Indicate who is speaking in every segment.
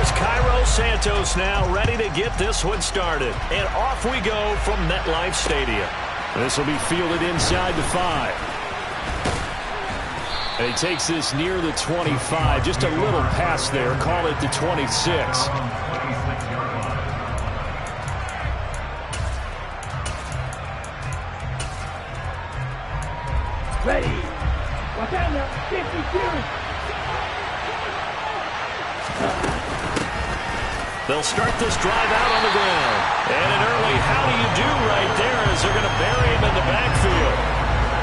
Speaker 1: Here's Cairo Santos now ready to get this one started. And off we go from MetLife Stadium. This will be fielded inside the 5. And he takes this near the 25. Just a little pass there. Call it the 26.
Speaker 2: Ready. Watch out now. 52.
Speaker 1: They'll start this drive out on the ground. And an early how do you do right there as they're going to bury him in the backfield.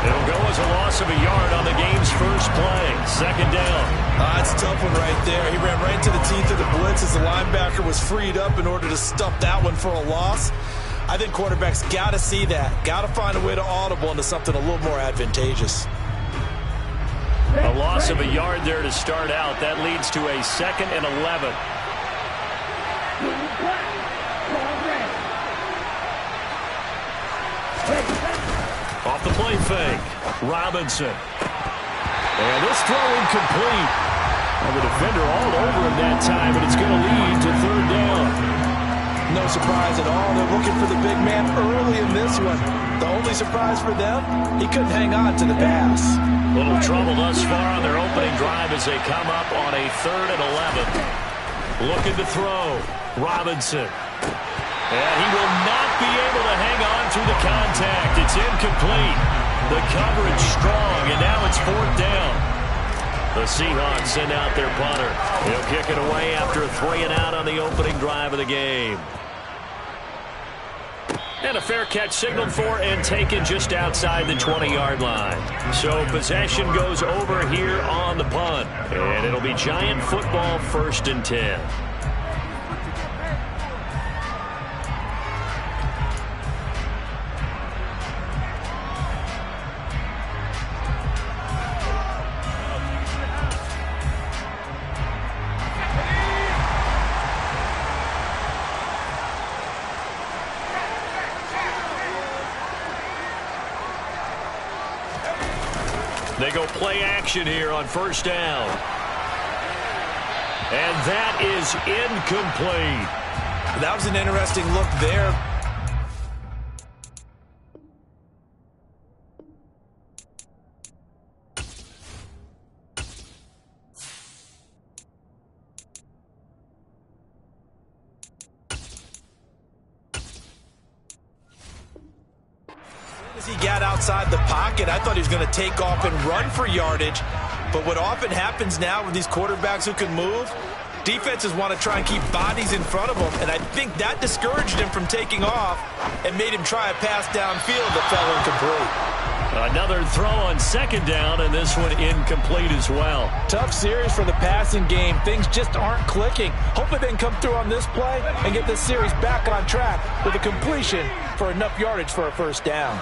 Speaker 1: It'll go as a loss of a yard on the game's first play. Second down.
Speaker 3: It's a tough one right there. He ran right into the teeth of the blitz as the linebacker was freed up in order to stuff that one for a loss. I think quarterbacks got to see that. Got to find a way to audible into something a little more advantageous.
Speaker 1: A loss of a yard there to start out. That leads to a 2nd and 11. Off the play fake. Robinson. And this throw incomplete. And the defender all over him that time, but it's going to lead to 3rd down.
Speaker 3: No surprise at all. They're looking for the big man early in this one. The only surprise for them, he couldn't hang on to the pass.
Speaker 1: Little trouble thus far on their opening drive as they come up on a 3rd and 11. Looking to throw. Robinson. And he will not be able to hang on through the contact. It's incomplete. The coverage strong, and now it's 4th down. The Seahawks send out their punter. He'll kick it away after a 3 and out on the opening drive of the game. And a fair catch signaled for and taken just outside the 20-yard line. So possession goes over here on the punt. And it'll be Giant football 1st and 10. They go play action here on 1st down. And that is incomplete.
Speaker 3: That was an interesting look there. As he got outside the pocket, I thought he was going to take off and run for yardage. But what often happens now with these quarterbacks who can move, defenses want to try and keep bodies in front of them. And I think that discouraged him from taking off and made him try a pass downfield that fell incomplete.
Speaker 1: Another throw on 2nd down, and this one incomplete as well.
Speaker 3: Tough series for the passing game. Things just aren't clicking. Hopefully they can come through on this play and get this series back on track with a completion for enough yardage for a 1st down.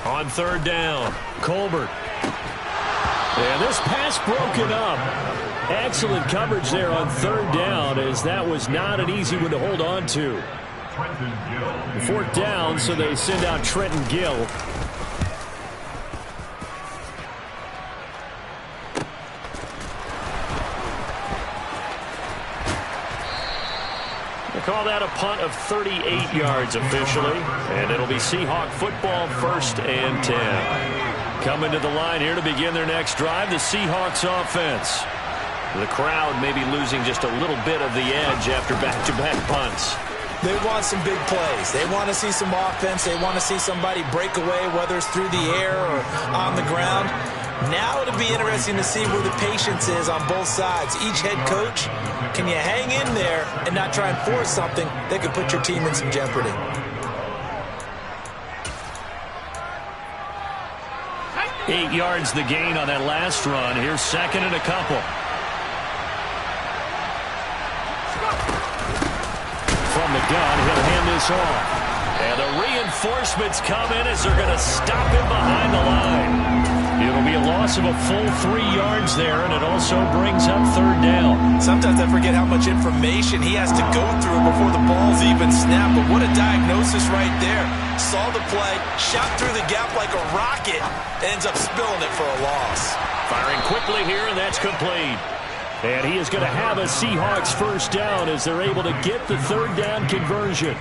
Speaker 1: On 3rd down, Colbert. And this pass broken up. Excellent coverage there on 3rd down, as that was not an easy one to hold on to. 4th down, so they send out Trenton Gill. They call that a punt of 38 yards officially, and it'll be Seahawk football 1st and 10. Coming to the line here to begin their next drive, the Seahawks offense. The crowd may be losing just a little bit of the edge after back-to-back punts.
Speaker 3: They want some big plays. They want to see some offense. They want to see somebody break away, whether it's through the air or on the ground. Now it'll be interesting to see where the patience is on both sides. Each head coach, can you hang in there and not try and force something that could put your team in some jeopardy?
Speaker 1: Eight yards the gain on that last run. Here's 2nd and a couple. From the gun, he'll hand this off. And the reinforcements come in as they're going to stop him behind the line. It'll It'll be a loss of a full 3 yards there, and it also brings up third down.
Speaker 3: Sometimes I forget how much information he has to go through before the ball's even snapped, but what a diagnosis right there. Saw the play, shot through the gap like a rocket, ends up spilling it for a loss.
Speaker 1: Firing quickly here, and that's complete. And he is going to have a Seahawks first down as they're able to get the third down conversion.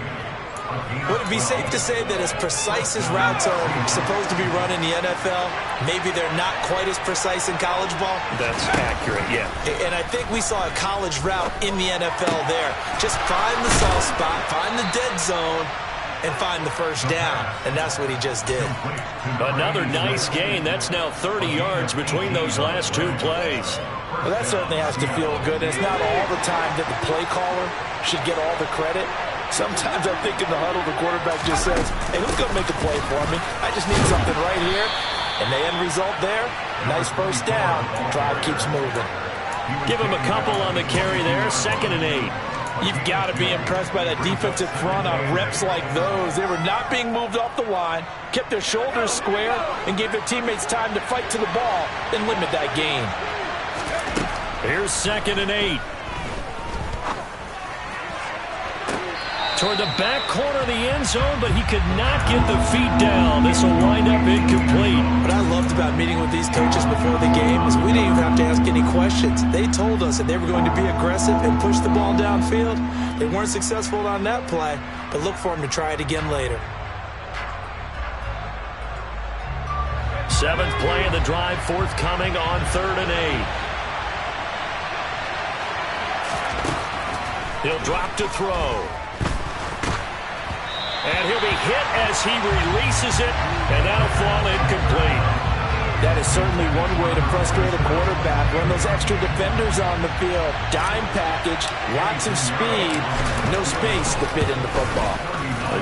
Speaker 3: Would it be safe to say that as precise as routes are supposed to be run in the NFL, maybe they're not quite as precise in college ball?
Speaker 1: That's accurate, yeah.
Speaker 3: And I think we saw a college route in the NFL there. Just find the soft spot, find the dead zone, and find the first down. And that's what he just did.
Speaker 1: Another nice gain. That's now 30 yards between those last 2 plays.
Speaker 3: Well, that certainly has to feel good. It's not all the time that the play caller should get all the credit. Sometimes I think in the huddle, the quarterback just says, hey, who's going to make a play for me? I just need something right here. And the end result there, nice first down. Drive keeps moving.
Speaker 1: Give him a couple on the carry there. 2nd and 8.
Speaker 3: You've got to be impressed by that defensive front on reps like those. They were not being moved off the line, kept their shoulders square, and gave their teammates time to fight to the ball and limit that gain.
Speaker 1: Here's 2nd and 8. Toward the back corner of the end zone, but he could not get the feet down. This will wind up incomplete.
Speaker 3: What I loved about meeting with these coaches before the game is we didn't even have to ask any questions. They told us that they were going to be aggressive and push the ball downfield. They weren't successful on that play, but look for them to try it again later.
Speaker 1: 7th play of the drive, forthcoming on 3rd and 8. He'll drop to throw. And he'll be hit as he releases it, and that'll fall incomplete.
Speaker 3: That is certainly one way to frustrate a quarterback. Run those extra defenders on the field. Dime package, lots of speed, no space to fit into football.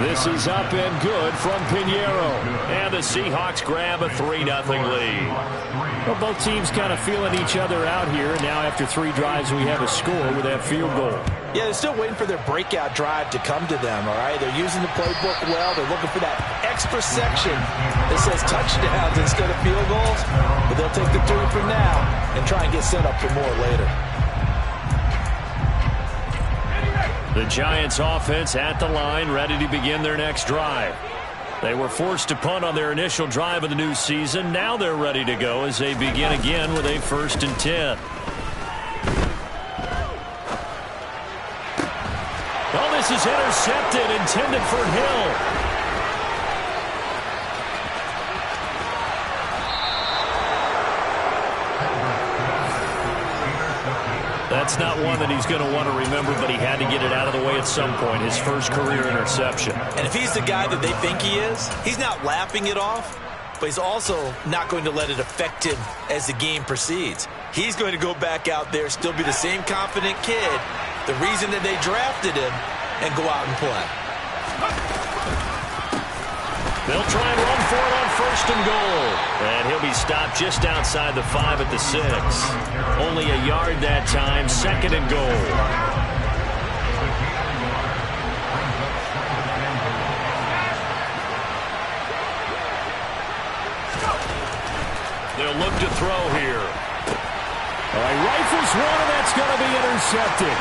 Speaker 1: This is up and good from Pinheiro. And the Seahawks grab a 3-0 lead. Well, both teams kind of feeling each other out here. Now after 3 drives, we have a score with that field goal.
Speaker 3: Yeah, they're still waiting for their breakout drive to come to them, all right? They're using the playbook well. They're looking for that extra section that says touchdowns instead of field goals. But they'll take the 3 for now and try and get set up for more later.
Speaker 1: The Giants offense at the line, ready to begin their next drive. They were forced to punt on their initial drive of the new season. Now they're ready to go as they begin again with a 1st and 10. Oh, this is intercepted, intended for Hill. That's not one that he's going to want to remember, but he had to get it out of the way at some point. His first career interception.
Speaker 3: And if he's the guy that they think he is, he's not laughing it off, but he's also not going to let it affect him as the game proceeds. He's going to go back out there, still be the same confident kid, the reason that they drafted him, and go out and play.
Speaker 1: They'll try and run for it on 1st and goal. And he'll be stopped just outside the 5 at the 6. Only a yard that time, 2nd and goal. They'll look to throw here. All right, rifles one, and that's going to be intercepted.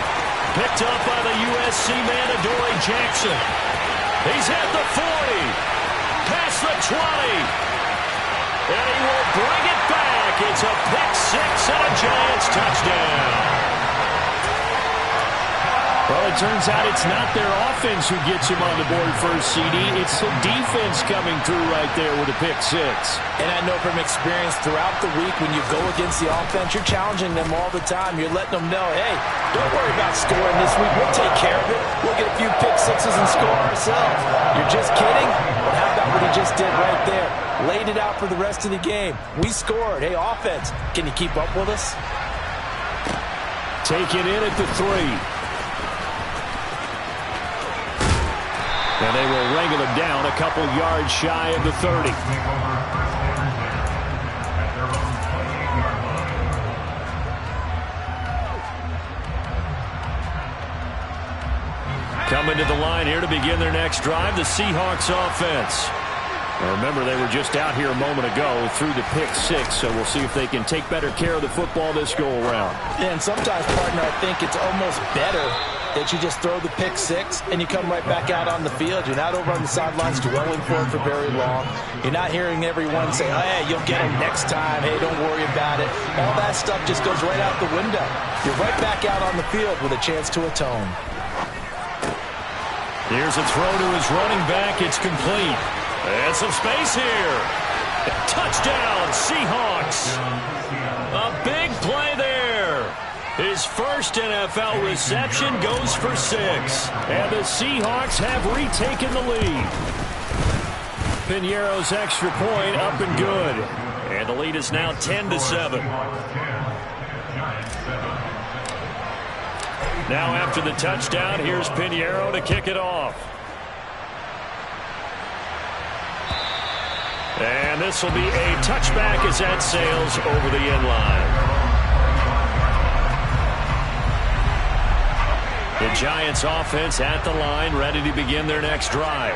Speaker 1: Picked up by the USC man, Adoree Jackson. He's at the 40. Past the 20. And he will bring it back. It's a pick 6 and a Giants touchdown. Well, it turns out it's not their offense who gets him on the board first, CD. It's the defense coming through right there with a pick 6.
Speaker 3: And I know from experience throughout the week when you go against the offense, you're challenging them all the time. You're letting them know, hey, don't worry about scoring this week. We'll take care of it. We'll get a few pick 6s and score ourselves. You're just kidding? Well, how about what he just did right there? Laid it out for the rest of the game. We scored. Hey, offense, can you keep up with us?
Speaker 1: Take it in at the 3. And they will wrangle him down a couple yards shy of the 30. Coming to the line here to begin their next drive, the Seahawks offense. Well, remember, they were just out here a moment ago through the pick six, so we'll see if they can take better care of the football this go-around.
Speaker 3: Yeah, and sometimes, partner, I think it's almost better that you just throw the pick six and you come right back out on the field. You're not over on the sidelines dwelling for it for very long. You're not hearing everyone say, oh, hey, you'll get him next time. Hey, don't worry about it. All that stuff just goes right out the window. You're right back out on the field with a chance to atone.
Speaker 1: Here's a throw to his running back. It's complete. And some space here. Touchdown, Seahawks. A big play there. His first NFL reception goes for 6. And the Seahawks have retaken the lead. Piñeiro's extra point up and good. And the lead is now 10-7. Now after the touchdown, here's Piñeiro to kick it off. And this will be a touchback as that sails over the end line. The Giants offense at the line, ready to begin their next drive.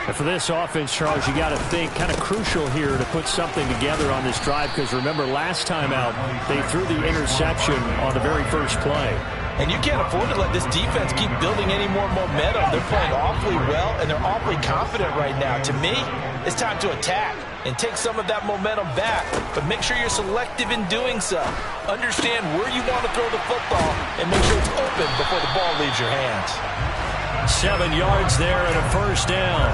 Speaker 4: And for this offense, Charles, you got to think kind of crucial here to put something together on this drive, because remember last time out they threw the interception on the very first play.
Speaker 3: And you can't afford to let this defense keep building any more momentum. They're playing awfully well, and they're awfully confident right now. To me, it's time to attack and take some of that momentum back, but make sure you're selective in doing so. Understand where you want to throw the football and make sure it's open before the ball leaves your hands.
Speaker 1: 7 yards there and a first down.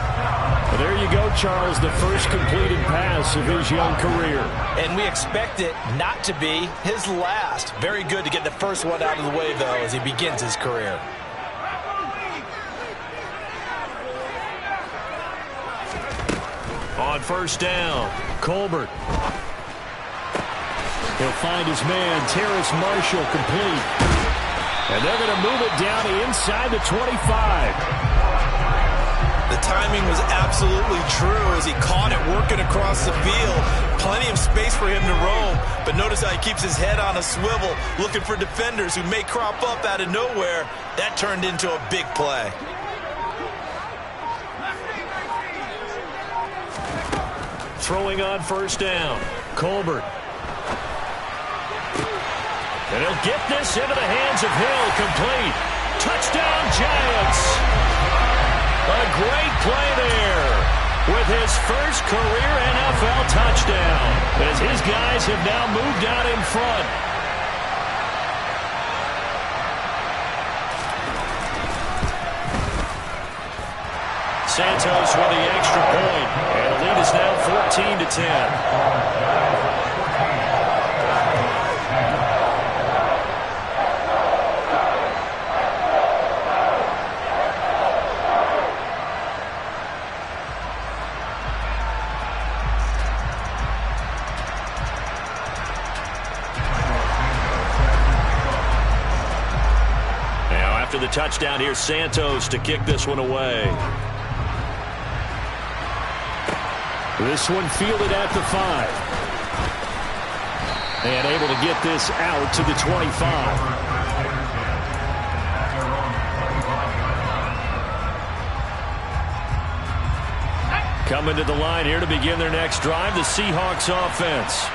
Speaker 1: Well, there you go, Charles, the first completed pass of his young career.
Speaker 3: And we expect it not to be his last. Very good to get the first one out of the way, though, as he begins his career.
Speaker 1: On first down, Colbert. He'll find his man, Terrace Marshall, complete. And they're going to move it down inside the 25.
Speaker 3: The timing was absolutely true as he caught it working across the field. Plenty of space for him to roam, but notice how he keeps his head on a swivel, looking for defenders who may crop up out of nowhere. That turned into a big play.
Speaker 1: Throwing on first down, Colbert. And he'll get this into the hands of Hill, complete. Touchdown, Giants. A great play there with his first career NFL touchdown as his guys have now moved out in front. Santos with the extra point, and the lead is now 14-10. After the touchdown, here's Santos to kick this one away. This one fielded at the 5. And able to get this out to the 25. Coming to the line here to begin their next drive, the Seahawks offense.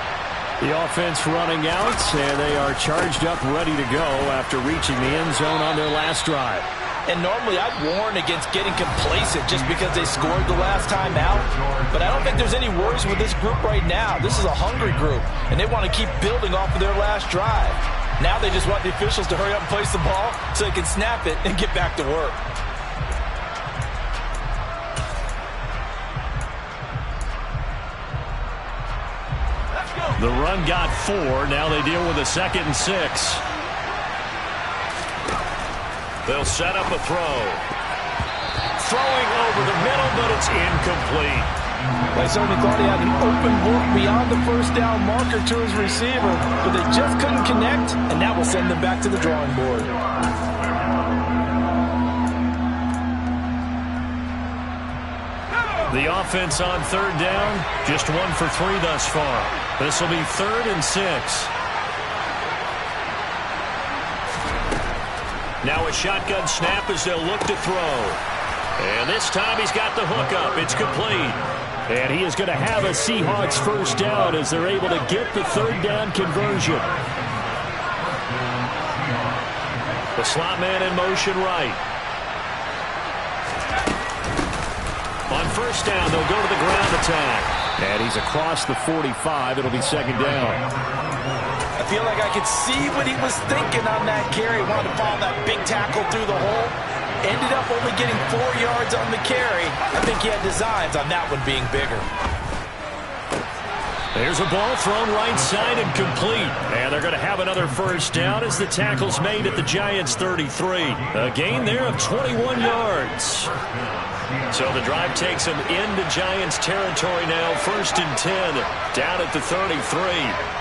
Speaker 1: The offense running out, and they are charged up, ready to go after reaching the end zone on their last drive.
Speaker 3: And normally I'd warn against getting complacent just because they scored the last time out. But I don't think there's any worries with this group right now. This is a hungry group, and they want to keep building off of their last drive. Now they just want the officials to hurry up and place the ball so they can snap it and get back to work.
Speaker 1: The run got 4. Now they deal with a 2nd and 6. They'll set up a throw. Throwing over the middle, but it's incomplete.
Speaker 3: I certainly thought he had an open look beyond the first down marker to his receiver, but they just couldn't connect, and that will send them back to the drawing board.
Speaker 1: The offense on 3rd down, just 1 for 3 thus far. This will be 3rd and 6. Now a shotgun snap as they'll look to throw. And this time he's got the hook up. It's complete.
Speaker 4: And he is going to have a Seahawks first down as they're able to get the third down conversion. The slot man in motion right. On first down, they'll go to the ground attack. And he's across the 45. It'll be second down.
Speaker 3: I feel like I could see what he was thinking on that carry. Wanted to follow that big tackle through the hole. Ended up only getting 4 yards on the carry. I think he had designs on that one being bigger.
Speaker 4: There's a ball thrown right side and complete. And they're going to have another first down as the tackle's made at the Giants' 33. A gain there of 21 yards. So the drive takes them into Giants territory now. First and 10 down at the 33.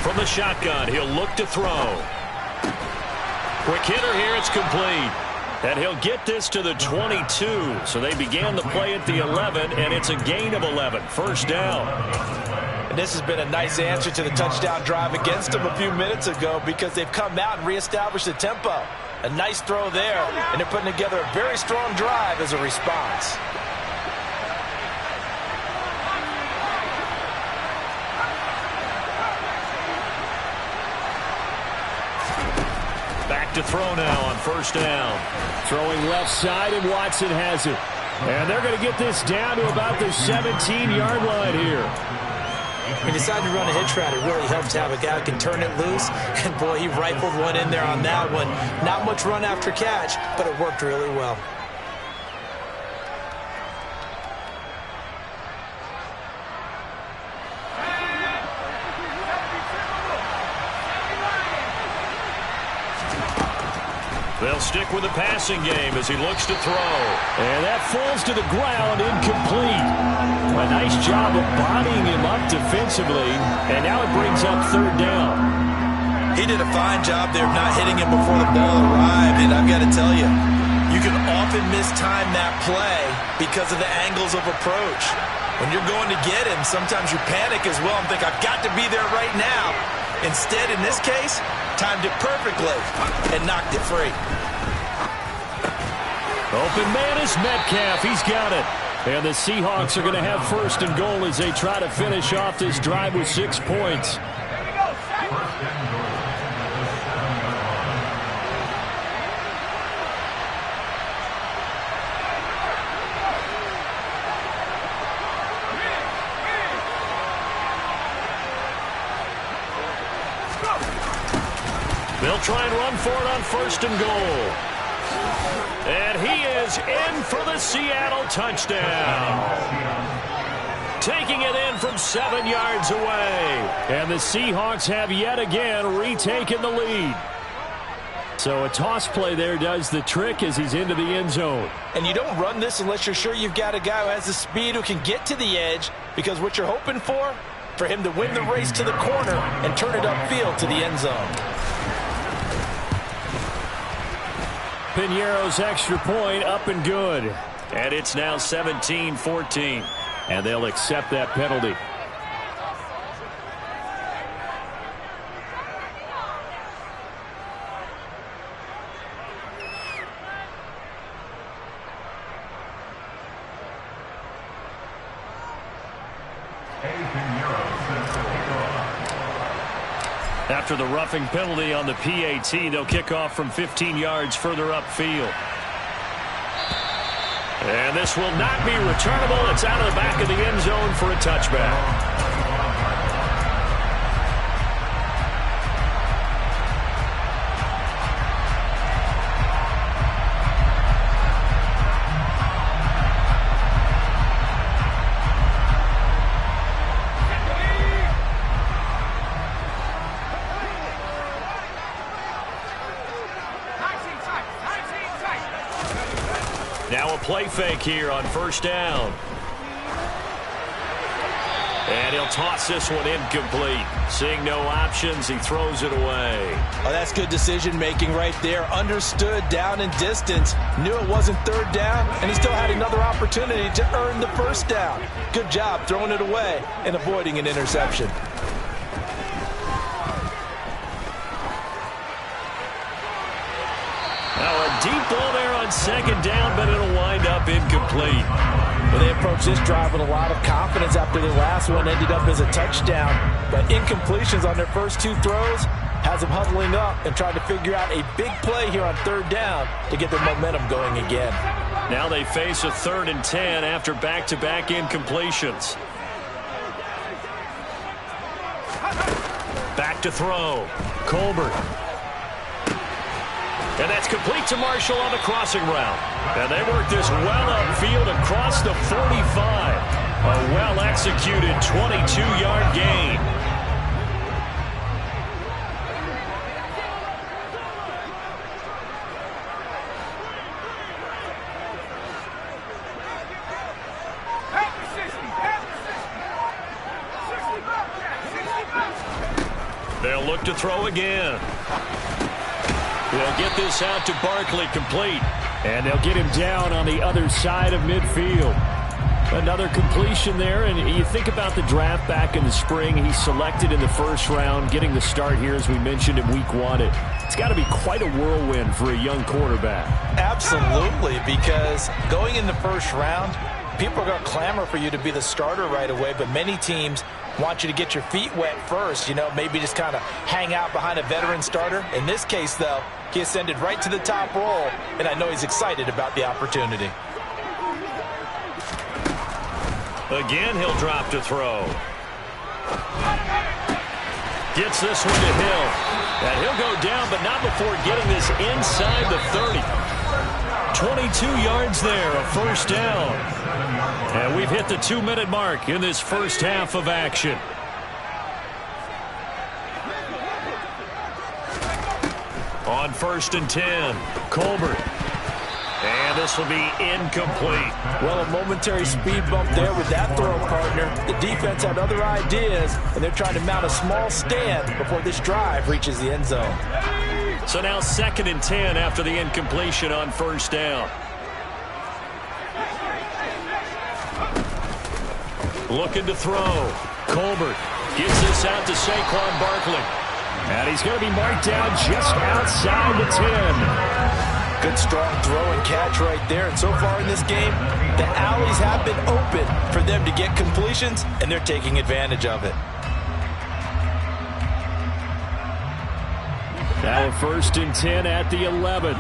Speaker 4: From the shotgun, he'll look to throw. Quick hitter here, it's complete. And he'll get this to the 22. So they began the play at the 11, and it's a gain of 11. First down.
Speaker 3: And this has been a nice answer to the touchdown drive against them a few minutes ago because they've come out and reestablished the tempo. A nice throw there, and they're putting together a very strong drive as a response.
Speaker 4: Back to throw now on first down. Throwing left side, and Watson has it. And they're going to get this down to about the 17-yard line here.
Speaker 3: He decided to run a hitch route. It really helps to have a guy who can turn it loose. And, boy, he rifled one in there on that one. Not much run after catch, but it worked really well.
Speaker 4: They'll stick with the passing game as he looks to throw. And that falls to the ground, incomplete. A nice job of bodying him up defensively, and now it brings up third down.
Speaker 3: He did a fine job there of not hitting him before the ball arrived, and I've got to tell you, you can often mistime that play because of the angles of approach. When you're going to get him, sometimes you panic as well and think, I've got to be there right now. Instead, in this case, timed it perfectly and knocked it free.
Speaker 4: Open man is Metcalf. He's got it. And the Seahawks are going to have first and goal as they try to finish off this drive with 6 points. They'll try and run for it on first and goal. And he is in for the Seattle touchdown. Taking it in from 7 yards away. And the Seahawks have yet again retaken the lead. So a toss play there does the trick as he's into the end zone.
Speaker 3: And you don't run this unless you're sure you've got a guy who has the speed who can get to the edge, because what you're hoping for him to win the race to the corner and turn it upfield to the end zone.
Speaker 4: Piñeiro's extra point up and good. And it's now 17-14. And they'll accept that penalty. After the roughing penalty on the PAT, they'll kick off from 15 yards further upfield. And this will not be returnable. It's out of the back of the end zone for a touchback. Now a play fake here on first down. And he'll toss this one incomplete. Seeing no options, he throws it away.
Speaker 3: Oh, that's good decision-making right there. Understood down and distance. Knew it wasn't third down, and he still had another opportunity to earn the first down. Good job throwing it away and avoiding an interception.
Speaker 4: Now a deep ball there on
Speaker 1: on second down, but it'll wind up incomplete.
Speaker 3: Well, they approached this drive with a lot of confidence after the last one ended up as a touchdown. But incompletions on their first two throws has them huddling up and trying to figure out a big play here on third down to get their momentum going again.
Speaker 1: Now they face a 3rd and 10 after back-to-back incompletions. Back to throw. Colbert. And that's complete to Marshall on the crossing route. And they work this well upfield across the 45. A well-executed 22-yard gain. They'll look to throw again. They'll get this out to Barkley, complete. And they'll get him down on the other side of midfield. Another completion there, and you think about the draft back in the spring. He's selected in the first round, getting the start here, as we mentioned, in week 1. It's got to be quite a whirlwind for a young quarterback.
Speaker 3: Absolutely, because going in the first round, people are going to clamor for you to be the starter right away, but many teams want you to get your feet wet first, you know, maybe just kind of hang out behind a veteran starter. In this case, though, he ascended right to the top role, and I know he's excited about the opportunity.
Speaker 1: Again, he'll drop to throw. Gets this one to Hill. And he'll go down, but not before getting this inside the 30. 22 yards there, a first down. And we've hit the 2-minute mark in this first half of action. On 1st and 10, Colbert. And this will be incomplete.
Speaker 3: Well, a momentary speed bump there with that throw, partner. The defense had other ideas, and they're trying to mount a small stand before this drive reaches the end zone.
Speaker 1: So now 2nd and 10 after the incompletion on first down. Looking to throw. Colbert gets this out to Saquon Barkley. And he's going to be marked down just outside the 10.
Speaker 3: Good strong throw and catch right there. And so far in this game, the alleys have been open for them to get completions, and they're taking advantage of it.
Speaker 1: Now a 1st and 10 at the 11.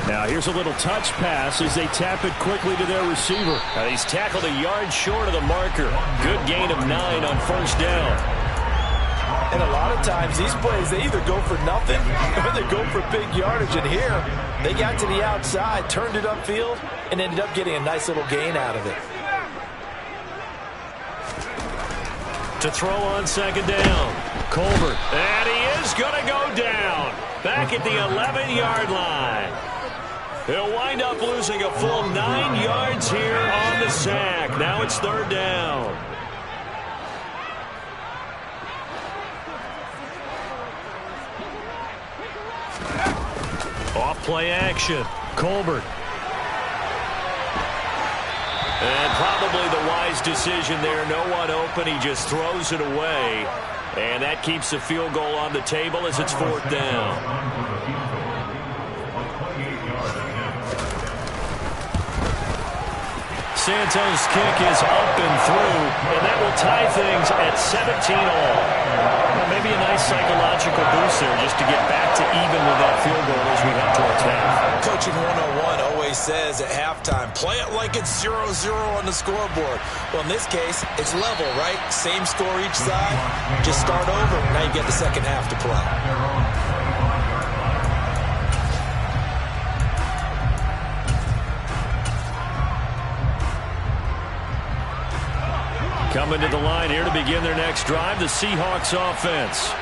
Speaker 1: Now here's a little touch pass as they tap it quickly to their receiver. Now he's tackled a yard short of the marker. Good gain of 9 on first down.
Speaker 3: And a lot of times these plays, they either go for nothing or they go for big yardage. And here, they got to the outside, turned it upfield, and ended up getting a nice little gain out of it.
Speaker 1: To throw on 2nd down, Colbert. And he is going to go down. Back at the 11-yard line. He'll wind up losing a full 9 yards here on the sack. Now it's 3rd down. Off play action. Colbert. And probably the wise decision there. No one open. He just throws it away. And that keeps the field goal on the table as it's 4th down. Santos' kick is up and through, and that will tie things at 17 all. Well, maybe a nice psychological boost there just to get back to even with that field goal as we head towards half.
Speaker 3: Coaching 101 always says at halftime, play it like it's 0-0 on the scoreboard. Well, in this case, it's level, right? Same score each side. Just start over. Now you get the second half to play.
Speaker 1: Coming to the line here to begin their next drive, the Seahawks offense.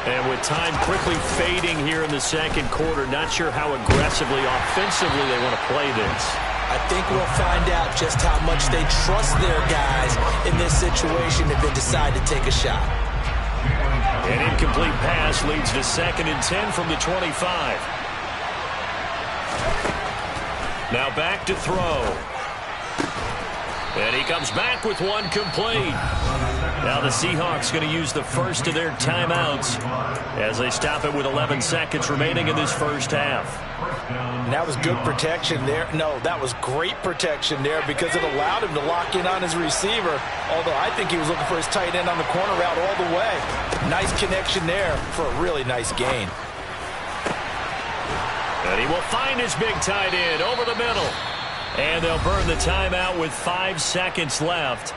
Speaker 1: And with time quickly fading here in the second quarter, not sure how aggressively, offensively they want to play this.
Speaker 3: I think we'll find out just how much they trust their guys in this situation if they decide to take a shot.
Speaker 1: An incomplete pass leads to 2nd and 10 from the 25. Now back to throw. And he comes back with one complete. Now the Seahawks going to use the first of their timeouts as they stop it with 11 seconds remaining in this first half.
Speaker 3: And that was good protection there. No, that was great protection there because it allowed him to lock in on his receiver, although I think he was looking for his tight end on the corner route all the way. Nice connection there for a really nice gain.
Speaker 1: And he will find his big tight end over the middle. And they'll burn the timeout with 5 seconds left.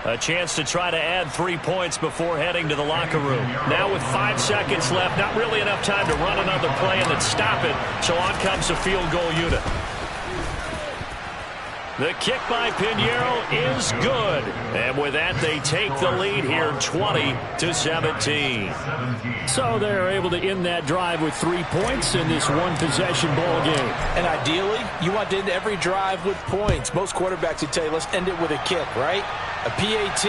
Speaker 1: A chance to try to add 3 points before heading to the locker room. Now with 5 seconds left, not really enough time to run another play and then stop it. So on comes a field goal unit. The kick by Pinheiro is good. And with that, they take the lead here 20-17.
Speaker 4: So they're able to end that drive with 3 points in this one-possession ball game. And ideally, you want to end every drive with points. Most quarterbacks would tell you, let's end it with a kick, right? A PAT,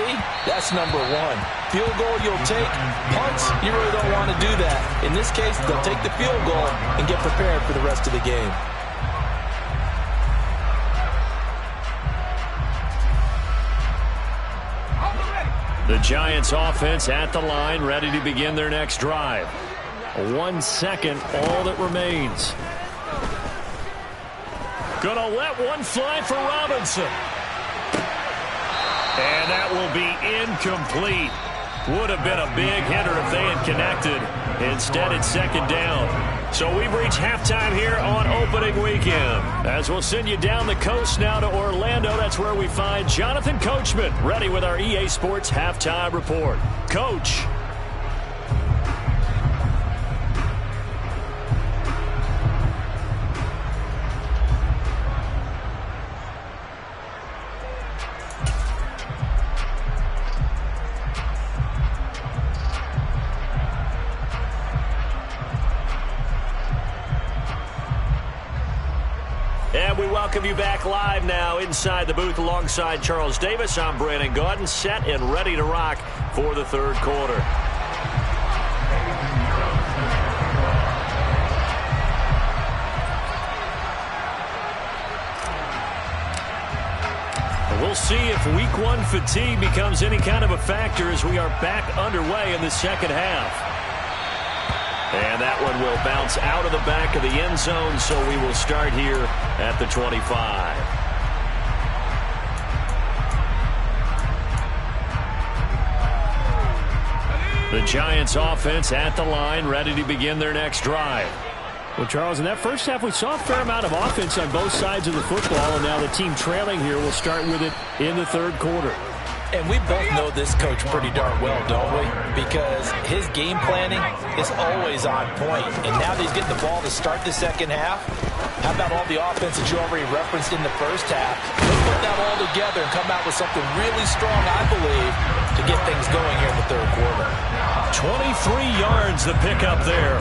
Speaker 4: that's number one. Field goal you'll take. Punts, you really don't want to do that. In this case, they'll take the field goal and get prepared for the rest of the game.
Speaker 1: The Giants offense at the line, ready to begin their next drive. 1 second, all that remains. Gonna let one fly for Robinson. And that will be incomplete. Would have been a big hitter if they had connected. Instead, it's second down. So we've reached halftime here on opening weekend. As we'll send you down the coast now to Orlando. That's where we find Jonathan Coachman ready with our EA Sports halftime report. Coach. And we welcome you back live now inside the booth alongside Charles Davis. I'm Brandon Gaudin, set and ready to rock for the third quarter. We'll see if week one fatigue becomes any kind of a factor as we are back underway in the second half. And that one will bounce out of the back of the end zone, so we will start here at the 25. The Giants offense at the line, ready to begin their next drive.
Speaker 4: Well, Charles, in that first half, we saw a fair amount of offense on both sides of the football, and now the team trailing here will start with it in the third quarter.
Speaker 3: And we both know this coach pretty darn well, don't we? Because his game planning is always on point. And now that he's getting the ball to start the second half, how about all the offense that you already referenced in the first half? Let's put that all together and come out with something really strong, I believe, to get things going here in the third quarter.
Speaker 1: 23 yards the pickup there.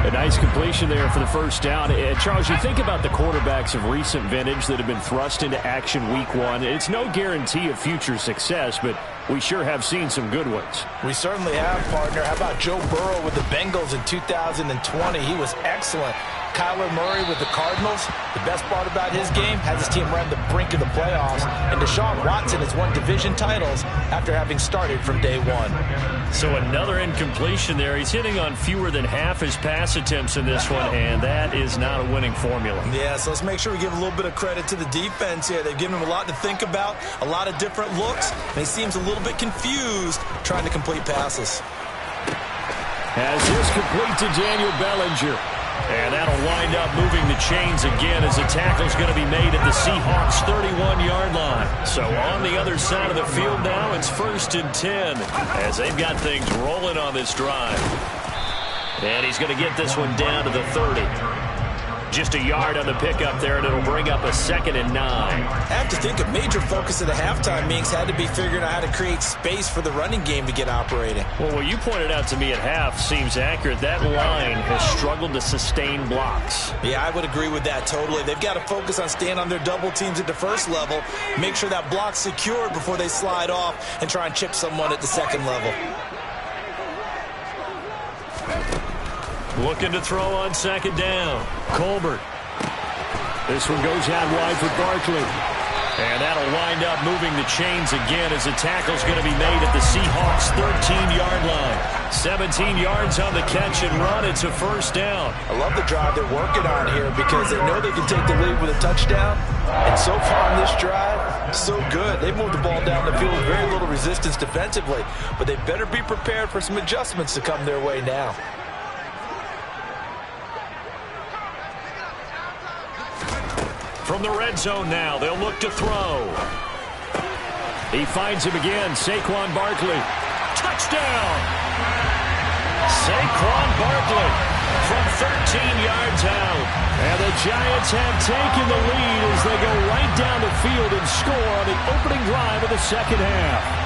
Speaker 4: A nice completion there for the first down. And Charles, you think about the quarterbacks of recent vintage that have been thrust into action week one. It's no guarantee of future success, but we sure have seen some good ones.
Speaker 3: We certainly have, partner. How about Joe Burrow with the Bengals in 2020? He was excellent. Kyler Murray with the Cardinals. The best part about his game, has his team around the brink of the playoffs. And Deshaun Watson has won division titles after having started from day one.
Speaker 1: So another incompletion there. He's hitting on fewer than half his pass attempts in this one, and that is not a winning formula.
Speaker 3: Yeah, so let's make sure we give a little bit of credit to the defense here. They've given him a lot to think about, a lot of different looks, and he seems a little bit confused trying to complete passes.
Speaker 1: As this complete to Daniel Bellinger. And that'll wind up moving the chains again as the tackle's going to be made at the Seahawks' 31-yard line. So on the other side of the field now, it's 1st and 10 as they've got things rolling on this drive. And he's going to get this one down to the 30. Just a yard on the pickup there, and it'll bring up a 2nd and 9.
Speaker 3: I have to think a major focus of the halftime meetings had to be figuring out how to create space for the running game to get operating.
Speaker 1: Well, what you pointed out to me at half seems accurate. That line has struggled to sustain blocks.
Speaker 3: Yeah, I would agree with that totally. They've got to focus on staying on their double teams at the first level, make sure that block's secured before they slide off and try and chip someone at the second level.
Speaker 1: Looking to throw on 2nd down. Colbert. This one goes out wide for Barkley. And that'll wind up moving the chains again as the tackle's going to be made at the Seahawks' 13-yard line. 17 yards on the catch and run. It's a first down.
Speaker 3: I love the drive they're working on here because they know they can take the lead with a touchdown. And so far on this drive, so good. They moved the ball down the field with very little resistance defensively. But they better be prepared for some adjustments to come their way now.
Speaker 1: From the red zone now, they'll look to throw. He finds him again, Saquon Barkley. Touchdown! Saquon Barkley from 13 yards out. And the Giants have taken the lead as they go right down the field and score on the opening drive of the second half.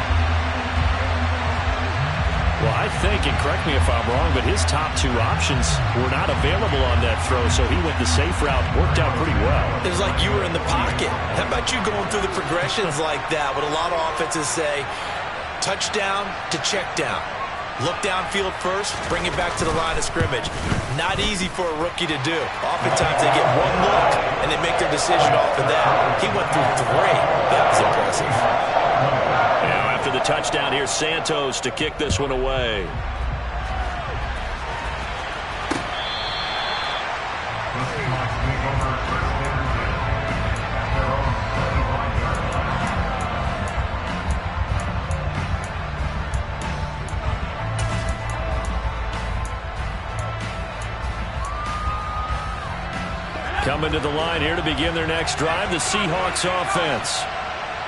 Speaker 1: Well, I think, and correct me if I'm wrong, but his top two options were not available on that throw, so he went the safe route, worked out pretty well.
Speaker 3: It was like you were in the pocket. How about you going through the progressions like that? What a lot of offenses say, touchdown to check down. Look downfield first, bring it back to the line of scrimmage. Not easy for a rookie to do. Oftentimes they get one look, and they make their decision off of that. He went through three. That was impressive.
Speaker 1: Now after the touchdown, here's Santos to kick this one away. Coming to the line here to begin their next drive, the Seahawks offense.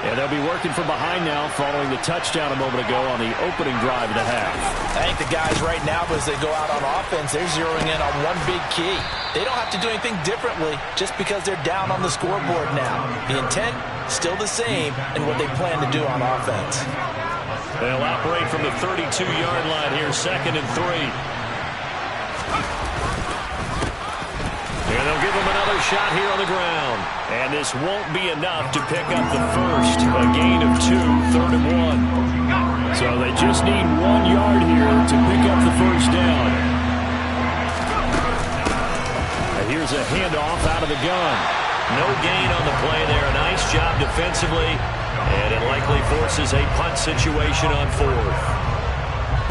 Speaker 1: And they'll be working from behind now following the touchdown a moment ago on the opening drive of the half.
Speaker 3: I think the guys right now, as they go out on offense, they're zeroing in on one big key. They don't have to do anything differently just because they're down on the scoreboard now. The intent, still the same in what they plan to do on offense.
Speaker 1: They'll operate from the 32-yard line here, 2nd and 3. And they'll give him another shot here on the ground. And this won't be enough to pick up the first. A gain of 2, 3rd and 1. So they just need 1 yard here to pick up the first down. And here's a handoff out of the gun. No gain on the play there. A nice job defensively. And it likely forces a punt situation on 4th.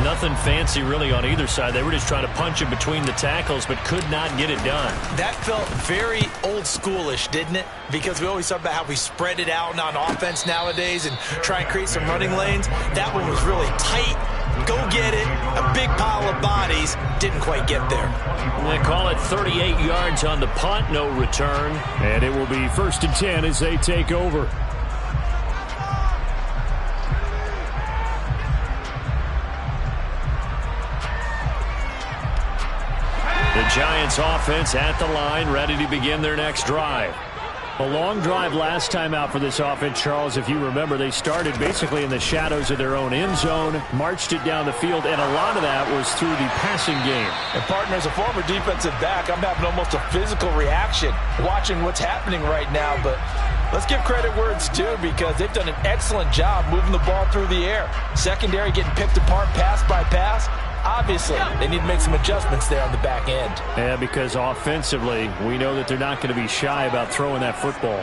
Speaker 1: Nothing fancy really on either side. They were just trying to punch it between the tackles, but could not get it done.
Speaker 3: That felt very old schoolish, didn't it? Because we always talk about how we spread it out on offense nowadays and try and create some running lanes. That one was really tight. Go get it. A big pile of bodies. Didn't quite get there.
Speaker 1: They call it 38 yards on the punt, no return. And it will be 1st and 10 as they take over. The Giants offense at the line, ready to begin their next drive. A long drive last time out for this offense, Charles. If you remember, they started basically in the shadows of their own end zone, marched it down the field, and a lot of that was through the passing game.
Speaker 3: And partner, as a former defensive back, I'm having almost a physical reaction watching what's happening right now. But let's give credit where it's due because they've done an excellent job moving the ball through the air. Secondary getting picked apart pass by pass. Obviously, they need to make some adjustments there on the back end.
Speaker 1: Yeah, because offensively, we know that they're not going to be shy about throwing that football.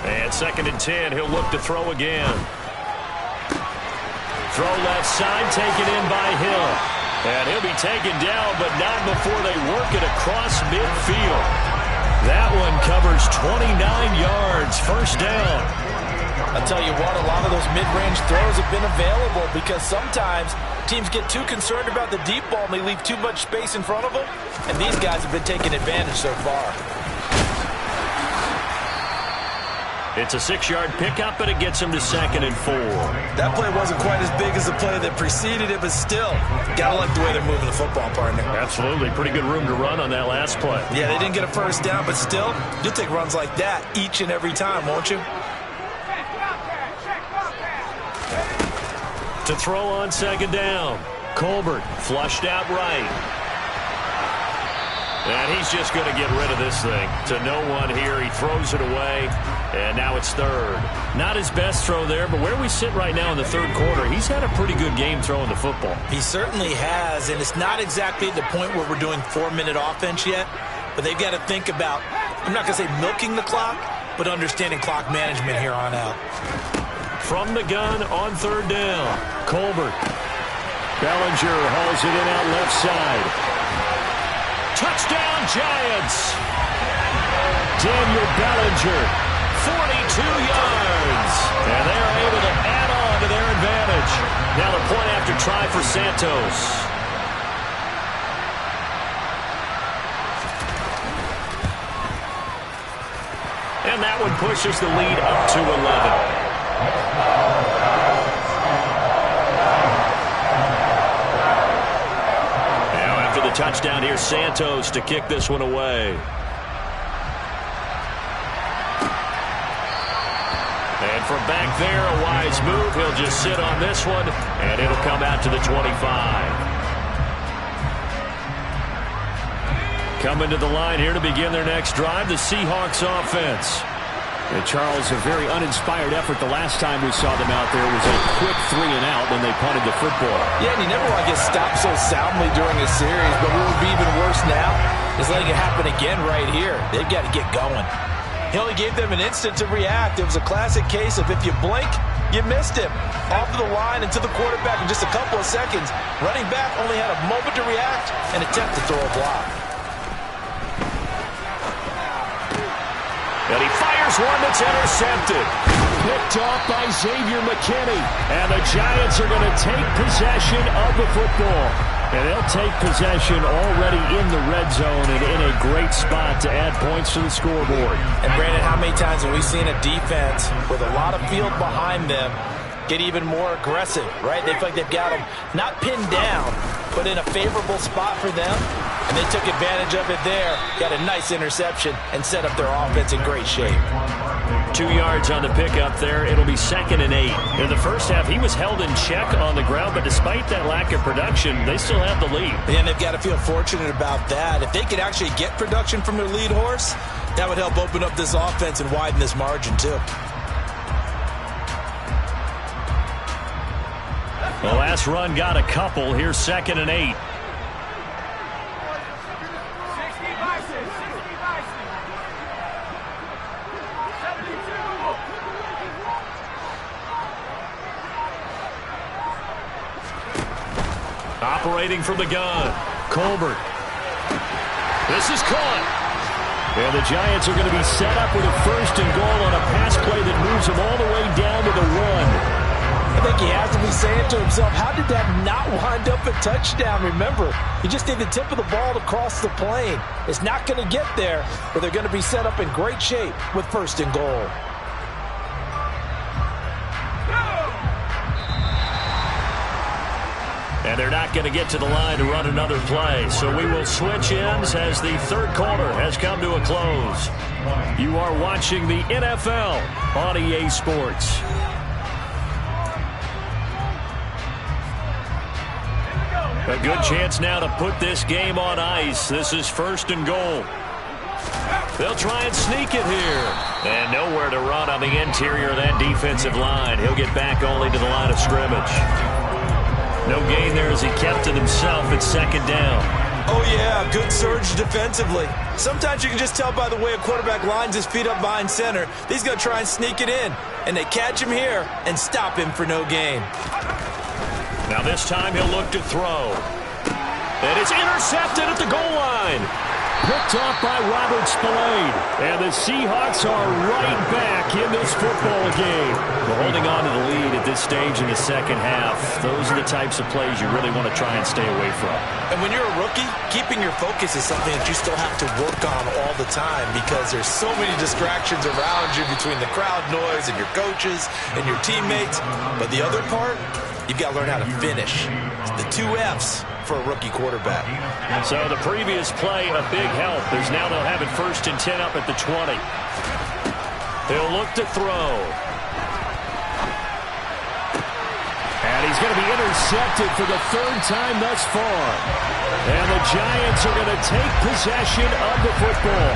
Speaker 1: And 2nd and 10, he'll look to throw again. Throw left side, taken in by Hill. And he'll be taken down, but not before they work it across midfield. That one covers 29 yards, 1st down.
Speaker 3: I'll tell you what, a lot of those mid-range throws have been available because sometimes teams get too concerned about the deep ball and they leave too much space in front of them. And these guys have been taking advantage so far.
Speaker 1: It's a 6-yard pickup, but it gets him to 2nd and 4.
Speaker 3: That play wasn't quite as big as the play that preceded it, but still, gotta like the way they're moving the football, partner.
Speaker 1: Absolutely. Pretty good room to run on that last play.
Speaker 3: Yeah, they didn't get a first down, but still, you'll take runs like that each and every time, won't you?
Speaker 1: To throw on 2nd down. Colbert flushed out right. And he's just going to get rid of this thing. To no one here. He throws it away. And now it's third. Not his best throw there, but where we sit right now in the third quarter, he's had a pretty good game throwing the football.
Speaker 3: He certainly has, and it's not exactly at the point where we're doing 4-minute offense yet, but they've got to think about, I'm not going to say milking the clock, but understanding clock management here on out.
Speaker 1: From the gun on third down, Colbert. Bellinger hauls it in out left side. Touchdown, Giants! Daniel Bellinger, 42 yards. And they are able to add on to their advantage. Now the point after try for Santos. And that one pushes the lead up to 11. Touchdown here, Santos to kick this one away. And from back there, a wise move. He'll just sit on this one, and it'll come out to the 25. Coming to the line here to begin their next drive, the Seahawks offense.
Speaker 5: And Charles, a very uninspired effort the last time we saw them out there was a quick 3-and-out when they punted the football.
Speaker 3: Yeah, and you never want to get stopped so soundly during a series, but what would be even worse now is letting it happen again right here. They've got to get going. He only gave them an instant to react. It was a classic case of if you blink, you missed him. Off of the line and to the quarterback in just a couple of seconds. Running back only had a moment to react and attempt to throw a block.
Speaker 1: And he fires one that's intercepted. Picked off by Xavier McKinney. And the Giants are going to take possession of the football. And they'll take possession already in the red zone and in a great spot to add points to the scoreboard.
Speaker 3: And Brandon, how many times have we seen a defense with a lot of field behind them get even more aggressive, right? They feel like they've got them not pinned down, but in a favorable spot for them. And they took advantage of it there, got a nice interception, and set up their offense in great shape.
Speaker 1: 2 yards on the pickup there. It'll be 2nd and 8. In the first half, he was held in check on the ground, but despite that lack of production, they still have the lead.
Speaker 3: And they've got to feel fortunate about that. If they could actually get production from their lead horse, that would help open up this offense and widen this margin, too.
Speaker 1: The last run got a couple. Here's 2nd and 8. Operating from the gun, Colbert. This is caught. And the Giants are going to be set up with a 1st and goal on a pass play that moves them all the way down to the 1.
Speaker 3: I think he has to be saying to himself, how did that not wind up a touchdown? Remember, he just need the tip of the ball to cross the plane. It's not going to get there, but they're going to be set up in great shape with 1st and goal.
Speaker 1: And they're not going to get to the line to run another play. So we will switch ends as the third quarter has come to a close. You are watching the NFL on EA Sports. A good chance now to put this game on ice. This is 1st and goal. They'll try and sneak it here. And nowhere to run on the interior of that defensive line. He'll get back only to the line of scrimmage. No gain there as he kept it himself at 2nd down.
Speaker 3: Oh, yeah, good surge defensively. Sometimes you can just tell by the way a quarterback lines his feet up behind center. He's going to try and sneak it in. And they catch him here and stop him for no gain.
Speaker 1: Now this time he'll look to throw. And it's intercepted at the goal line. Picked off by Robert Spillane. And the Seahawks are right back in this football game. We're holding on to the lead at this stage in the second half. Those are the types of plays you really want to try and stay away from.
Speaker 3: And when you're a rookie, keeping your focus is something that you still have to work on all the time because there's so many distractions around you between the crowd noise and your coaches and your teammates. But the other part, you've got to learn how to finish. It's the 2 F's for a rookie quarterback.
Speaker 1: So the previous play, a big help. Now they'll have it 1st and 10 up at the 20. He'll look to throw. And he's going to be intercepted for the 3rd time thus far. And the Giants are going to take possession of the football.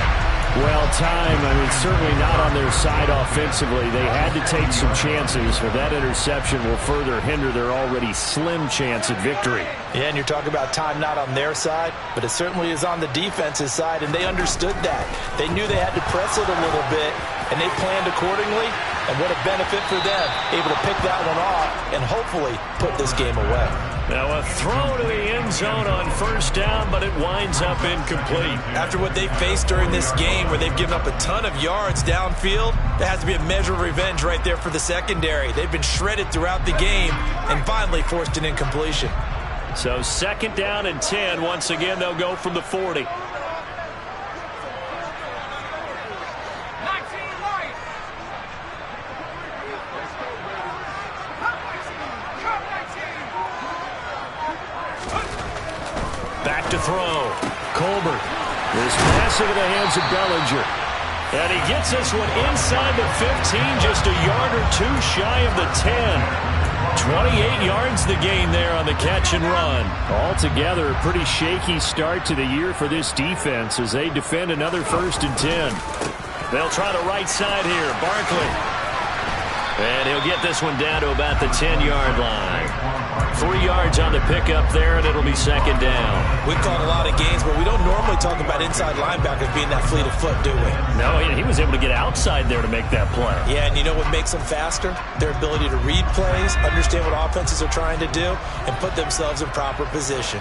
Speaker 5: Well, time, certainly not on their side offensively. They had to take some chances, but that interception will further hinder their already slim chance at victory.
Speaker 3: Yeah, and you're talking about time not on their side, but it certainly is on the defense's side, and they understood that. They knew they had to press it a little bit, and they planned accordingly, and what a benefit for them, able to pick that one off and hopefully put this game away.
Speaker 1: Now a throw to the end zone on first down, but it winds up incomplete.
Speaker 3: After what they faced during this game where they've given up a ton of yards downfield, there has to be a measure of revenge right there for the secondary. They've been shredded throughout the game and finally forced an incompletion.
Speaker 1: So 2nd down and 10. Once again, they'll go from the 40. Back to throw. Colbert. This pass into the hands of Bellinger. And he gets this one inside the 15, just a yard or two shy of the 10. 28 yards the gain there on the catch and run.
Speaker 5: Altogether, a pretty shaky start to the year for this defense as they defend another 1st and 10.
Speaker 1: They'll try the right side here. Barkley. And he'll get this one down to about the 10-yard line. 3 yards on the pickup there, and it'll be 2nd down.
Speaker 3: We've called a lot of games, but we don't normally talk about inside linebackers being that fleet of foot, do we?
Speaker 1: No, he was able to get outside there to make that play.
Speaker 3: Yeah, and you know what makes them faster? Their ability to read plays, understand what offenses are trying to do, and put themselves in proper position.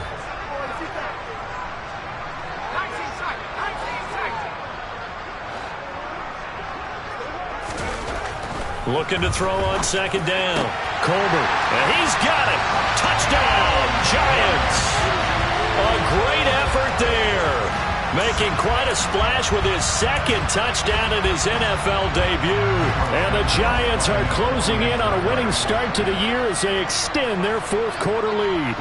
Speaker 1: Looking to throw on 2nd down. Colbert. And he's got it. Touchdown, Giants. A great effort there. Making quite a splash with his 2nd touchdown in his NFL debut. And the Giants are closing in on a winning start to the year as they extend their 4th quarter lead.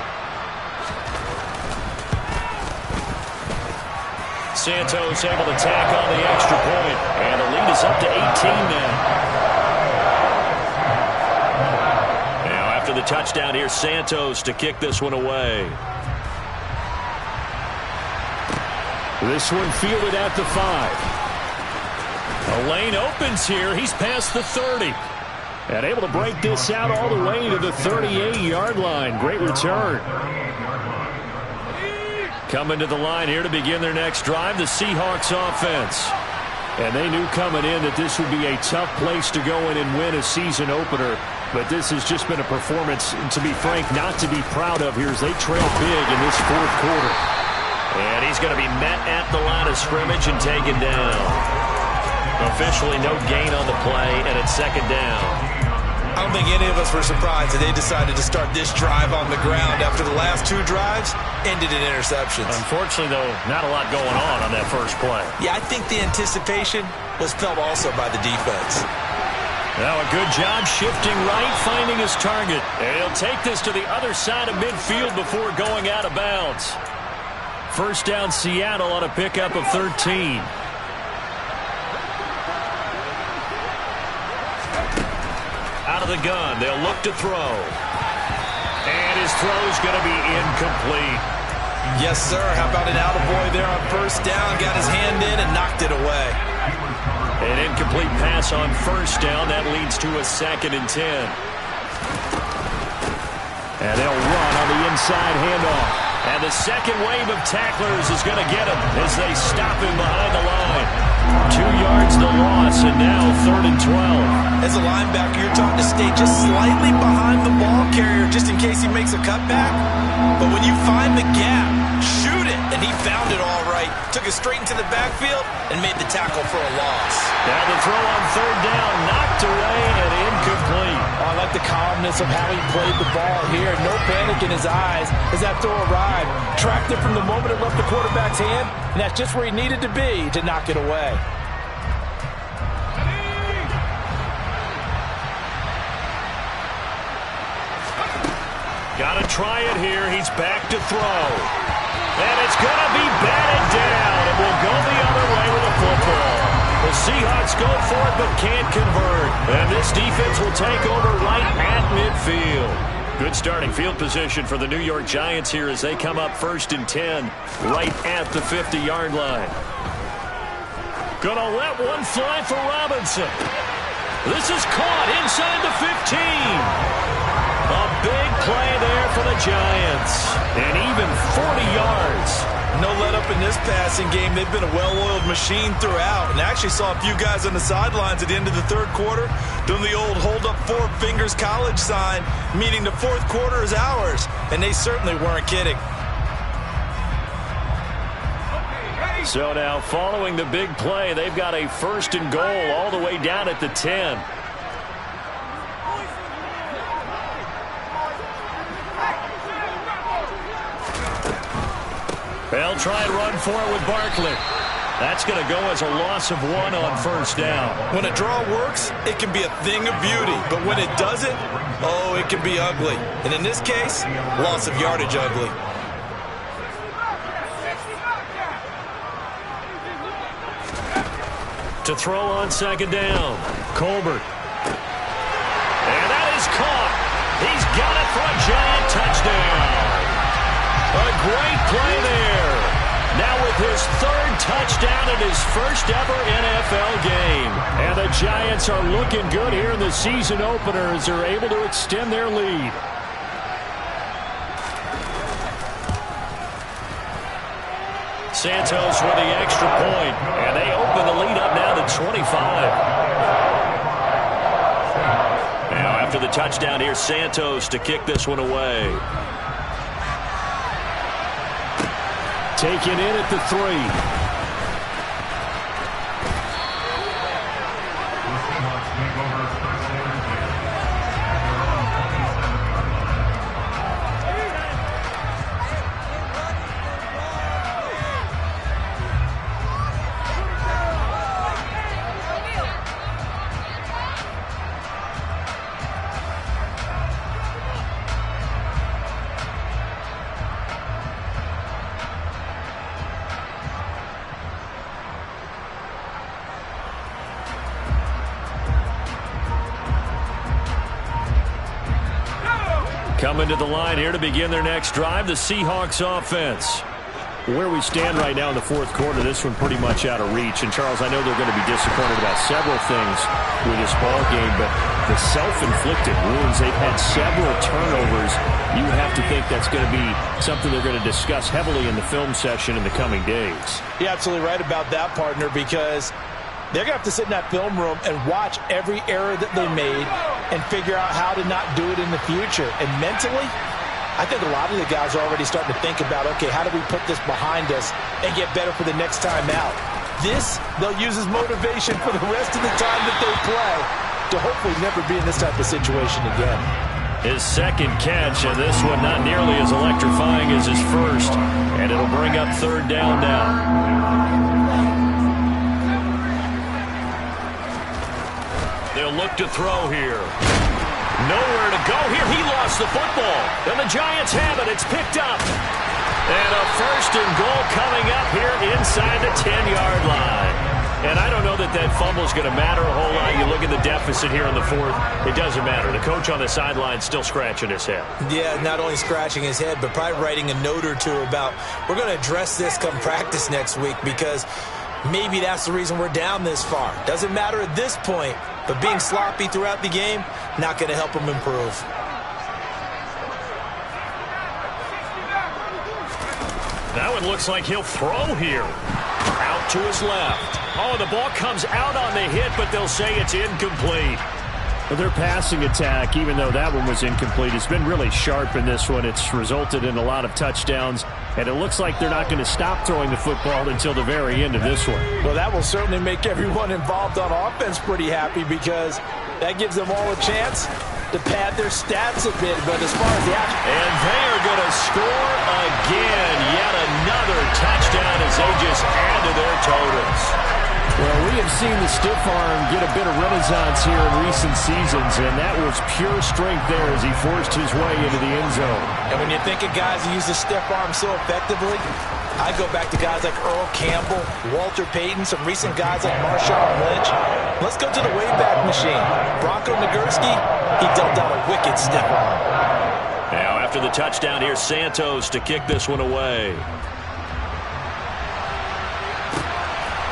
Speaker 1: Santos able to tack on the extra point. And the lead is up to 18 now. After the touchdown here, Santos to kick this one away. This one fielded at the 5. A lane opens here. He's past the 30. And able to break this out all the way to the 38-yard line. Great return. Coming to the line here to begin their next drive, the Seahawks offense. And they knew coming in that this would be a tough place to go in and win a season opener. But this has just been a performance, to be frank, not to be proud of here as they trail big in this 4th quarter. And he's going to be met at the line of scrimmage and taken down. Officially no gain on the play, and it's 2nd down.
Speaker 3: I don't think any of us were surprised that they decided to start this drive on the ground after the last 2 drives ended in interceptions.
Speaker 1: Unfortunately, though, not a lot going on that first play.
Speaker 3: Yeah, I think the anticipation was felt also by the defense.
Speaker 1: Now a good job shifting right, finding his target. And he'll take this to the other side of midfield before going out of bounds. 1st down Seattle on a pickup of 13. Out of the gun, they'll look to throw. And his throw's going to be incomplete.
Speaker 3: Yes, sir. How about an attaboy there on 1st down? Got his hand in and knocked it away.
Speaker 1: An incomplete pass on 1st down. That leads to a 2nd and 10. And they'll run on the inside handoff. And the second wave of tacklers is going to get him as they stop him behind the line. 2 yards the loss, and now 3rd and 12.
Speaker 3: As a linebacker, you're taught to stay just slightly behind the ball carrier just in case he makes a cutback. But when you find the gap, shoot it. And he found it all right. Took it straight into the backfield and made the tackle for a loss.
Speaker 1: Now the throw on 3rd down, knocked away and incomplete.
Speaker 3: Oh, I like the calmness of how he played the ball here. No panic in his eyes as that throw arrived. Tracked it from the moment it left the quarterback's hand, and that's just where he needed to be to knock it away.
Speaker 1: Got to try it here. He's back to throw. And it's going to be batted down. It will go the other way with the football. The Seahawks go for it but can't convert. And this defense will take over right at midfield. Good starting field position for the New York Giants here as they come up 1st and 10 right at the 50-yard line. Gonna let one fly for Robinson. This is caught inside the 15. A big play there for the Giants. And even 40 yards.
Speaker 3: No let up in this passing game. They've been a well-oiled machine throughout. And actually saw a few guys on the sidelines at the end of the third quarter doing the old hold up four fingers college sign, meaning the fourth quarter is ours. And they certainly weren't kidding.
Speaker 1: So now following the big play, they've got a 1st and goal all the way down at the 10. They'll try and run for it with Barkley. That's going to go as a loss of 1 on 1st down.
Speaker 3: When a draw works, it can be a thing of beauty. But when it doesn't, oh, it can be ugly. And in this case, loss of yardage ugly.
Speaker 1: To throw on 2nd down. Colbert. And that is caught. He's got it for a Giant touchdown. A great play there. Now with his 3rd touchdown in his 1st ever NFL game. And the Giants are looking good here in the season opener as they're able to extend their lead. Santos with the extra point, and they open the lead up now to 25. Now after the touchdown, here's Santos to kick this one away.
Speaker 5: Taken in at the 3.
Speaker 1: Coming to the line here to begin their next drive, the Seahawks offense.
Speaker 5: Where we stand right now in the 4th quarter, this one pretty much out of reach. And, Charles, I know they're going to be disappointed about several things with this ball game, but the self-inflicted wounds, they've had several turnovers. You would have to think that's going to be something they're going to discuss heavily in the film session in the coming days.
Speaker 3: You're absolutely right about that, partner, because they're going to have to sit in that film room and watch every error that they made and figure out how to not do it in the future. And mentally, I think a lot of the guys are already starting to think about, okay, how do we put this behind us and get better for the next time out? This, they'll use as motivation for the rest of the time that they play to hopefully never be in this type of situation again.
Speaker 1: His 2nd catch, and this one not nearly as electrifying as his 1st. And it'll bring up 3rd down now. They'll look to throw here. Nowhere to go here. He lost the football. And the Giants have it. It's picked up. And a 1st and goal coming up here inside the 10-yard line. And I don't know that that fumble is going to matter a whole lot. You look at the deficit here in the 4th. It doesn't matter. The coach on the sideline still scratching his head.
Speaker 3: Yeah, not only scratching his head, but probably writing a note or two about, we're going to address this come practice next week, because maybe that's the reason we're down this far. Doesn't matter at this point, but being sloppy throughout the game, not going to help him improve.
Speaker 1: Now it looks like he'll throw here. Out to his left. Oh, the ball comes out on the hit, but they'll say it's incomplete.
Speaker 5: Well, their passing attack, even though that one was incomplete, has been really sharp in this one. It's resulted in a lot of touchdowns, and it looks like they're not going to stop throwing the football until the very end of this one.
Speaker 3: Well, that will certainly make everyone involved on offense pretty happy, because that gives them all a chance to pad their stats a bit. But as far as the action,
Speaker 1: and they are going to score again. Yet another touchdown as they just add to their totals.
Speaker 5: Well, we have seen the stiff arm get a bit of renaissance here in recent seasons, and that was pure strength there as he forced his way into the end zone.
Speaker 3: And when you think of guys who use the stiff arm so effectively, I go back to guys like Earl Campbell, Walter Payton, some recent guys like Marshawn Lynch. Let's go to the Wayback Machine. Bronco Nagurski, he dealt out a wicked stiff arm.
Speaker 1: Now after the touchdown, here's Santos to kick this one away.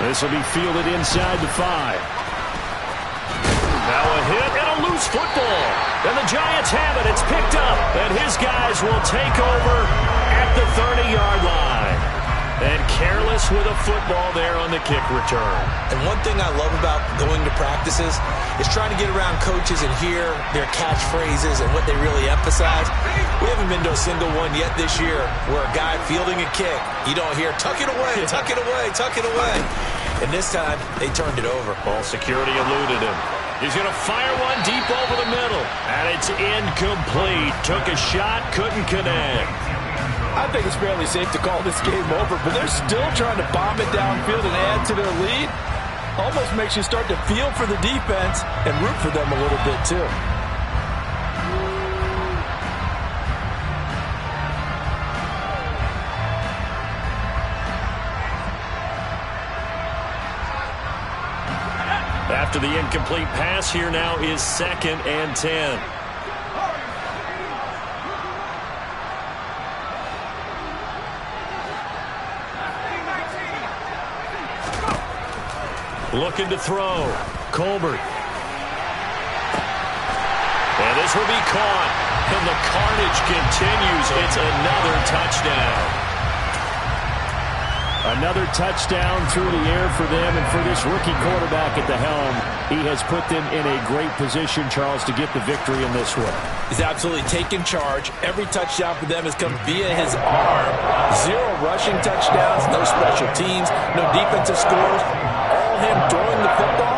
Speaker 5: This will be fielded inside the 5.
Speaker 1: Now a hit and a loose football. And the Giants have it. It's picked up. And his guys will take over at the 30-yard line. And careless with a football there on the kick return.
Speaker 3: And one thing I love about going to practices is trying to get around coaches and hear their catchphrases and what they really emphasize. We haven't been to a single one yet this year where a guy fielding a kick, you don't hear, tuck it away, tuck it away, tuck it away. And this time, they turned it over.
Speaker 1: Ball security eluded him. He's going to fire one deep over the middle. And it's incomplete. Took a shot, couldn't connect.
Speaker 6: I think it's fairly safe to call this game over, but they're still trying to bomb it downfield and add to their lead. Almost makes you start to feel for the defense and root for them a little bit too.
Speaker 1: After the incomplete pass, here now is 2nd and 10. Looking to throw. Colbert. And this will be caught. And the carnage continues. It's another touchdown.
Speaker 5: Another touchdown through the air for them, and for this rookie quarterback at the helm, he has put them in a great position, Charles, to get the victory in this one.
Speaker 6: He's absolutely taken charge. Every touchdown for them has come via his arm. 0 rushing touchdowns, no special teams, no defensive scores. All him throwing the football.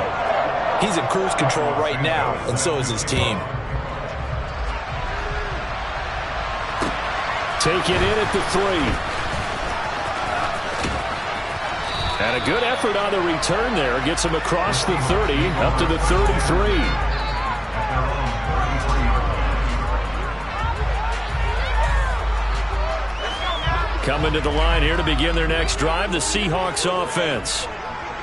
Speaker 6: He's in cruise control right now, and so is his team.
Speaker 5: Take it in at the 3. And a good effort on the return there. Gets him across the 30, up to the 33.
Speaker 1: Coming to the line here to begin their next drive, the Seahawks offense.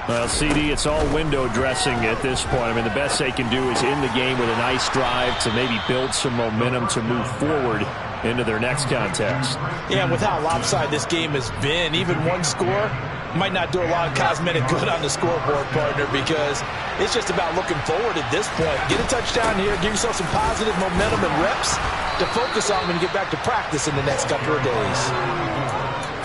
Speaker 5: Well, CD, it's all window dressing at this point. I mean, the best they can do is in the game with a nice drive to maybe build some momentum to move forward into their next contest.
Speaker 6: Yeah, and with how lopsided this game has been, even one score might not do a lot of cosmetic good on the scoreboard, partner, because it's just about looking forward at this point. Get a touchdown here, give yourself some positive momentum and reps to focus on when you get back to practice in the next couple of days.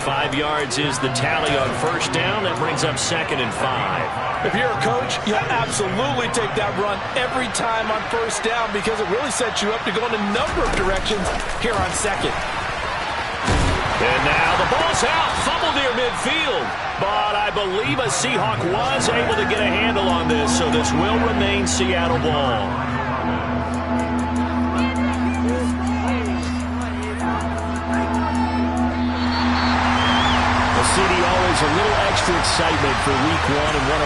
Speaker 1: 5 yards is the tally on first down. That brings up 2nd and 5.
Speaker 6: If you're a coach, you'll absolutely take that run every time on first down because it really sets you up to go in a number of directions here on 2nd.
Speaker 1: And now the ball's out, fumbled near midfield. But I believe a Seahawk was able to get a handle on this, so this will remain Seattle ball.
Speaker 5: CD, always a little extra excitement for week 1 and one of